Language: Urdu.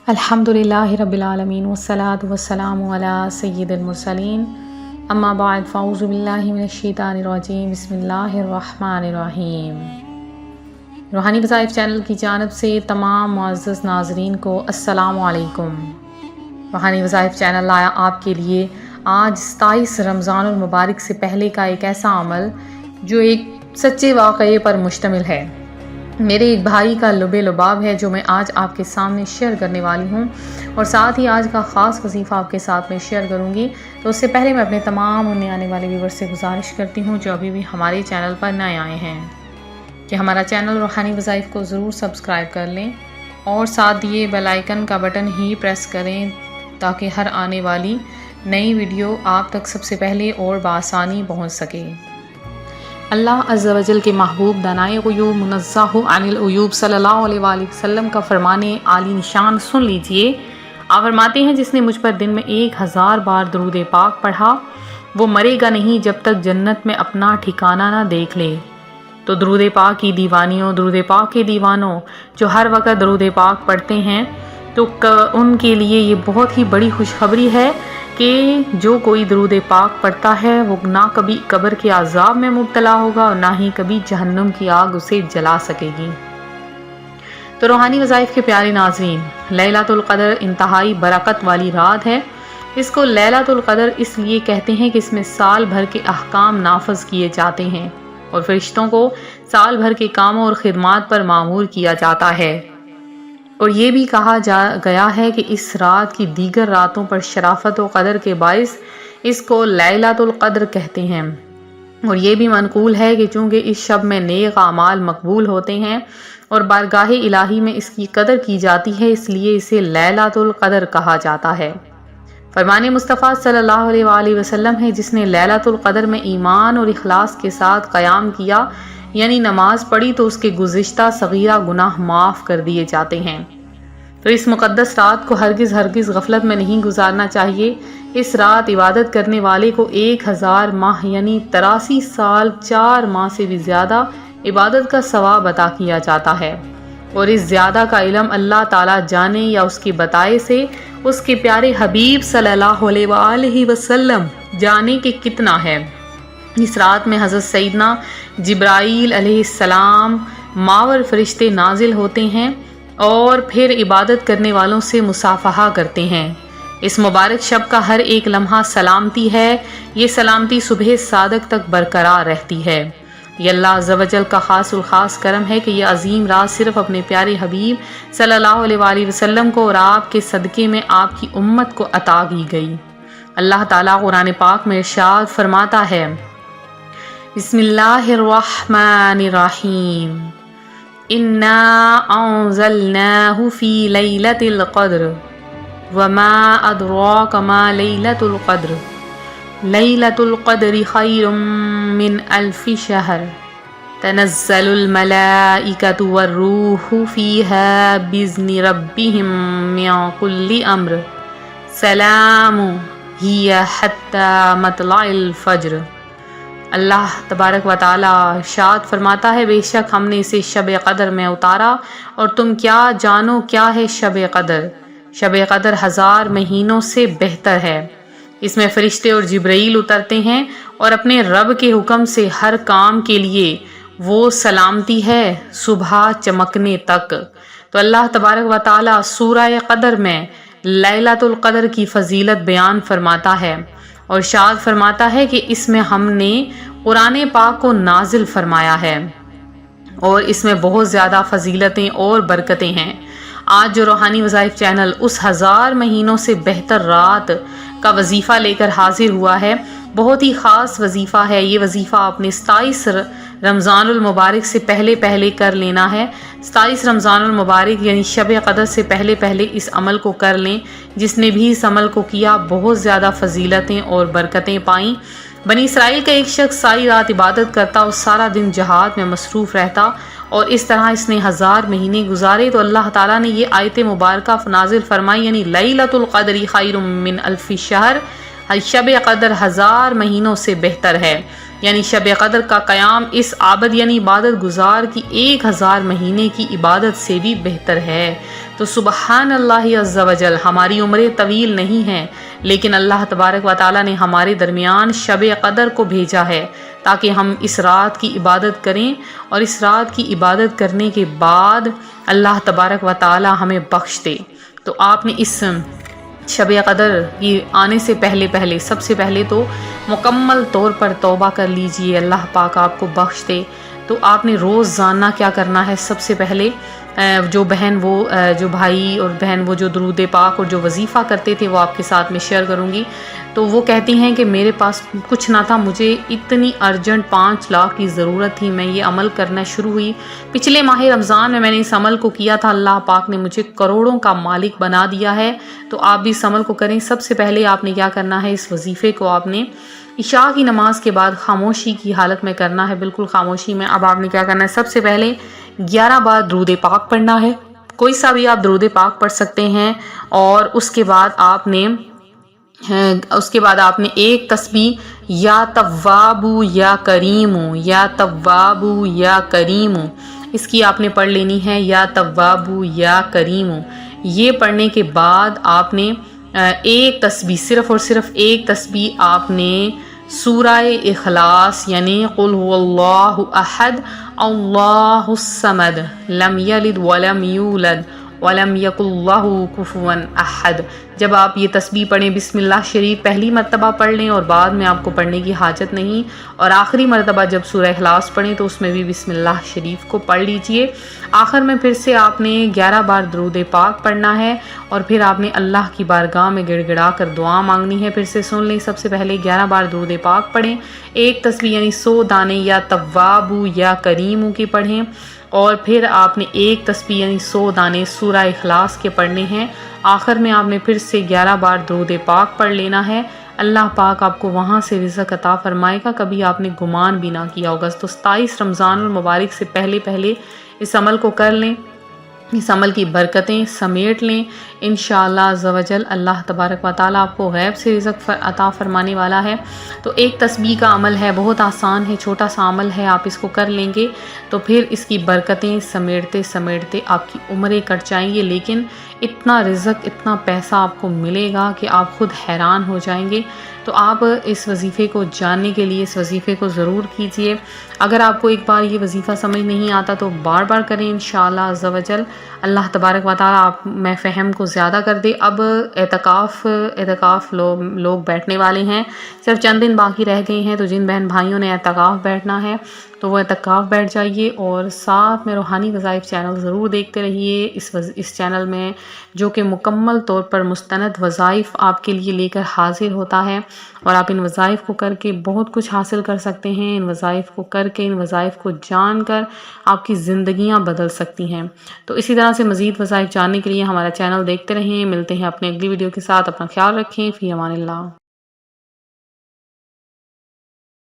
الحمدللہ رب العالمین والصلاة والسلام علی سید المرسلین اما بعد فاعوذ باللہ من الشیطان الرجیم بسم اللہ الرحمن الرحیم۔ روحانی وظائف چینل کی جانب سے تمام معزز ناظرین کو السلام علیکم۔ روحانی وظائف چینل لایا آپ کے لیے آج 27 رمضان المبارک سے پہلے کا ایک ایسا عمل جو ایک سچے واقعے پر مشتمل ہے۔ میرے ایک بھائی کا لب لباب ہے جو میں آج آپ کے سامنے شیئر کرنے والی ہوں، اور ساتھ ہی آج کا خاص وظیفہ آپ کے ساتھ میں شیئر کروں گی۔ تو اس سے پہلے میں اپنے تمام انہیں آنے والے ویورز سے گزارش کرتی ہوں جو ابھی بھی ہمارے چینل پر نئے آئے ہیں کہ ہمارا چینل روحانی وظائف کو ضرور سبسکرائب کر لیں اور ساتھ دیے بیل آئیکن کا بٹن ہی پریس کریں تاکہ ہر آنے والی نئی ویڈیو آپ تک سب سے پہلے اور بآسانی پہنچ سکے۔ اللہ عز و جل کے محبوب دانائے غیوب منزہ عن العیوب صلی اللہ علیہ وآلہ وسلم کا فرمانے عالی نشان سن لیجئے۔ آپ فرماتے ہیں جس نے مجھ پر دن میں 1000 بار درود پاک پڑھا وہ مرے گا نہیں جب تک جنت میں اپنا ٹھکانہ نہ دیکھ لے۔ تو درود پاک کی دیوانیوں، درود پاک کے دیوانوں جو ہر وقت درود پاک پڑھتے ہیں تو ان کے لیے یہ بہت ہی بڑی خوشخبری ہے کہ جو کوئی درود پاک پڑھتا ہے وہ نہ کبھی قبر کے عذاب میں مبتلا ہوگا اور نہ ہی کبھی جہنم کی آگ اسے جلا سکے گی۔ تو روحانی وظائف کے پیارے ناظرین، لیلۃ القدر انتہائی برکت والی رات ہے۔ اس کو لیلۃ القدر اس لیے کہتے ہیں کہ اس میں سال بھر کے احکام نافذ کیے جاتے ہیں اور فرشتوں کو سال بھر کے کاموں اور خدمات پر مامور کیا جاتا ہے، اور یہ بھی کہا گیا ہے کہ اس رات کی دیگر راتوں پر شرافت و قدر کے باعث اس کو لیلۃ القدر کہتے ہیں، اور یہ بھی منقول ہے کہ چونکہ اس شب میں نیک اعمال مقبول ہوتے ہیں اور بارگاہ الہی میں اس کی قدر کی جاتی ہے، اس لیے اسے لیلۃ القدر کہا جاتا ہے۔ فرمان مصطفیٰ صلی اللہ علیہ وآلہ وسلم ہے جس نے لیلۃ القدر میں ایمان اور اخلاص کے ساتھ قیام کیا یعنی نماز پڑھی تو اس کے گزشتہ صغیرہ گناہ معاف کر دیے جاتے ہیں۔ تو اس مقدس رات کو ہرگز غفلت میں نہیں گزارنا چاہیے۔ اس رات عبادت کرنے والے کو 1000 ماہ یعنی 83 سال 4 ماہ سے بھی زیادہ عبادت کا ثواب عطا کیا جاتا ہے، اور اس زیادہ کا علم اللہ تعالیٰ جانے یا اس کے بتائے سے اس کے پیارے حبیب صلی اللہ علیہ وآلہ وسلم جانے کہ کتنا ہے۔ اس رات میں حضرت سیدنا جبرائیل علیہ السلام ماور فرشتے نازل ہوتے ہیں اور پھر عبادت کرنے والوں سے مصافحہ کرتے ہیں۔ اس مبارک شب کا ہر ایک لمحہ سلامتی ہے، یہ سلامتی صبح صادق تک برقرار رہتی ہے۔ یہ اللہ عز و جل کا خاص الخاص کرم ہے کہ یہ عظیم رات صرف اپنے پیارے حبیب صلی اللہ علیہ وآلہ وسلم کو اور آپ کے صدقے میں آپ کی امت کو عطا کی گئی۔ اللہ تعالیٰ قرآن پاک میں ارشاد فرماتا ہے، بسم اللہ الرحمن الرحیم، انا انزلناہ فی لیلۃ القدر وما ادراک ما لیلۃ القدر لیلۃ القدر خیر من الف شہر تنزل الملائکۃ والروح فیہا باذن ربہم من کل امر سلام ہی حتی مطلع الفجر۔ اللہ تبارک و تعالیٰ ارشاد فرماتا ہے، بے شک ہم نے اسے شب قدر میں اتارا اور تم کیا جانو کیا ہے شب قدر؟ شب قدر 1000 مہینوں سے بہتر ہے۔ اس میں فرشتے اور جبرائیل اترتے ہیں اور اپنے رب کے حکم سے ہر کام کے لیے وہ سلامتی ہے صبح چمکنے تک۔ تو اللہ تبارک و تعالیٰ سورہ قدر میں لیلۃ القدر کی فضیلت بیان فرماتا ہے اور ارشاد فرماتا ہے کہ اس میں ہم نے قرآن پاک کو نازل فرمایا ہے اور اس میں بہت زیادہ فضیلتیں اور برکتیں ہیں۔ آج جو روحانی وظائف چینل اس 1000 مہینوں سے بہتر رات کا وظیفہ لے کر حاضر ہوا ہے، بہت ہی خاص وظیفہ ہے۔ یہ وظیفہ آپ نے 27 رمضان المبارک سے پہلے کر لینا ہے۔ 27 رمضان المبارک یعنی شب قدر سے پہلے اس عمل کو کر لیں۔ جس نے بھی اس عمل کو کیا بہت زیادہ فضیلتیں اور برکتیں پائیں۔ بنی اسرائیل کا ایک شخص ساری رات عبادت کرتا اور سارا دن جہاد میں مصروف رہتا، اور اس طرح اس نے 1000 مہینے گزارے تو اللہ تعالیٰ نے یہ آیت مبارکہ نازل فرمائی یعنی لیلۃ القدر خیر من الف شہر، شب قدر 1000 مہینوں سے بہتر ہے۔ یعنی شب قدر کا قیام اس عابد یعنی عبادت گزار کی 1000 مہینے کی عبادت سے بھی بہتر ہے۔ تو سبحان اللہ عز و جل، ہماری عمریں طویل نہیں ہیں، لیکن اللہ تبارک و تعالیٰ نے ہمارے درمیان شب قدر کو بھیجا ہے تاکہ ہم اس رات کی عبادت کریں، اور اس رات کی عبادت کرنے کے بعد اللہ تبارک و تعالیٰ ہمیں بخش دے۔ تو آپ نے اس شب قدر کی آنے سے پہلے سب سے پہلے تو مکمل طور پر توبہ کر لیجئے، اللہ پاک آپ کو بخش دے۔ تو آپ نے روزانہ کیا کرنا ہے؟ سب سے پہلے جو بہن جو بھائی اور بہن وہ جو درود پاک اور جو وظیفہ کرتے تھے وہ آپ کے ساتھ میں شیئر کروں گی۔ تو وہ کہتی ہیں کہ میرے پاس کچھ نہ تھا، مجھے اتنی ارجنٹ 5 لاکھ کی ضرورت تھی، میں یہ عمل کرنا شروع ہوئی پچھلے ماہ رمضان میں نے اس عمل کو کیا تھا، اللہ پاک نے مجھے کروڑوں کا مالک بنا دیا ہے۔ تو آپ بھی اس عمل کو کریں۔ سب سے پہلے آپ نے کیا کرنا ہے؟ اس وظیفے کو آپ نے عشاء کی نماز کے بعد خاموشی کی حالت میں کرنا ہے، بالکل خاموشی میں۔ اب آپ نے کیا کرنا ہے؟ سب سے پہلے 11 بار درود پاک پڑھنا ہے، کوئی سا بھی آپ درود پاک پڑھ سکتے ہیں، اور اس کے بعد آپ نے ایک تسبیح یا توابو یا کریمو، یا توابو یا کریمو، اس کی آپ نے پڑھ لینی ہے، یا توابو یا کریمو۔ یہ پڑھنے کے بعد آپ نے ایک تسبیح، صرف اور صرف ایک تسبیح آپ نے سورہ اخلاص یعنی قل هو اللہ احد اللہ الصمد لم یلد ولم یولد ولم یکن لہ کفوا احد، جب آپ یہ تسبیح پڑھیں بسم اللہ شریف پہلی مرتبہ پڑھ لیں اور بعد میں آپ کو پڑھنے کی حاجت نہیں، اور آخری مرتبہ جب سورہ اخلاص پڑھیں تو اس میں بھی بسم اللہ شریف کو پڑھ لیجئے۔ آخر میں پھر سے آپ نے 11 بار درود پاک پڑھنا ہے، اور پھر آپ نے اللہ کی بارگاہ میں گڑ گڑا کر دعا مانگنی ہے۔ پھر سے سن لیں، سب سے پہلے 11 بار درود پاک پڑھیں، ایک تسبیح یعنی 100 دانے یا توابو یا کریمو کی پڑھیں، اور پھر آپ نے ایک تسبیح یعنی 100 دانے سورہ اخلاص کے پڑھنے ہیں۔ آخر میں آپ نے پھر سے 11 بار درود پاک پڑھ لینا ہے۔ اللہ پاک آپ کو وہاں سے رزق عطا فرمائے گا، کبھی آپ نے گمان بھی نہ کیا ہوگا۔ تو 27 رمضان المبارک سے پہلے اس عمل کو کر لیں، اس عمل کی برکتیں سمیٹ لیں انشاءاللہ عز و جل۔ اللہ تبارک و تعالیٰ آپ کو غیب سے رزق عطا فرمانے والا ہے۔ تو ایک تسبیح کا عمل ہے، بہت آسان ہے، چھوٹا سا عمل ہے، آپ اس کو کر لیں گے تو پھر اس کی برکتیں سمیٹتے آپ کی عمریں کٹ جائیں گی، لیکن اتنا رزق اتنا پیسہ آپ کو ملے گا کہ آپ خود حیران ہو جائیں گے۔ تو آپ اس وظیفے کو جاننے کے لیے اس وظیفے کو ضرور کیجئے۔ اگر آپ کو ایک بار یہ وظیفہ سمجھ نہیں آتا تو بار بار کریں انشاءاللہ عز و جل۔ اللہ تبارک و تعالیٰ آپ میں فہم کو زیادہ کر دے۔ اب اعتکاف لوگ بیٹھنے والے ہیں، صرف چند دن باقی رہ گئے ہیں، تو جن بہن بھائیوں نے اعتکاف بیٹھنا ہے تو وہ اعتکاف بیٹھ جائیے، اور ساتھ میں روحانی وظائف چینل ضرور دیکھتے رہیے۔ اس چینل میں جو کہ مکمل طور پر مستند وظائف آپ کے لیے لے کر حاضر ہوتا ہے، اور آپ ان وظائف کو کر کے بہت کچھ حاصل کر سکتے ہیں۔ ان وظائف کو کر کے، ان وظائف کو جان کر آپ کی زندگیاں بدل سکتی ہیں۔ تو اسی طرح سے مزید وظائف جاننے کے لیے ہمارا چینل دیکھتے رہیں۔ ملتے ہیں اپنے اگلی ویڈیو کے ساتھ، اپنا خیال رکھیں، فی امان اللہ۔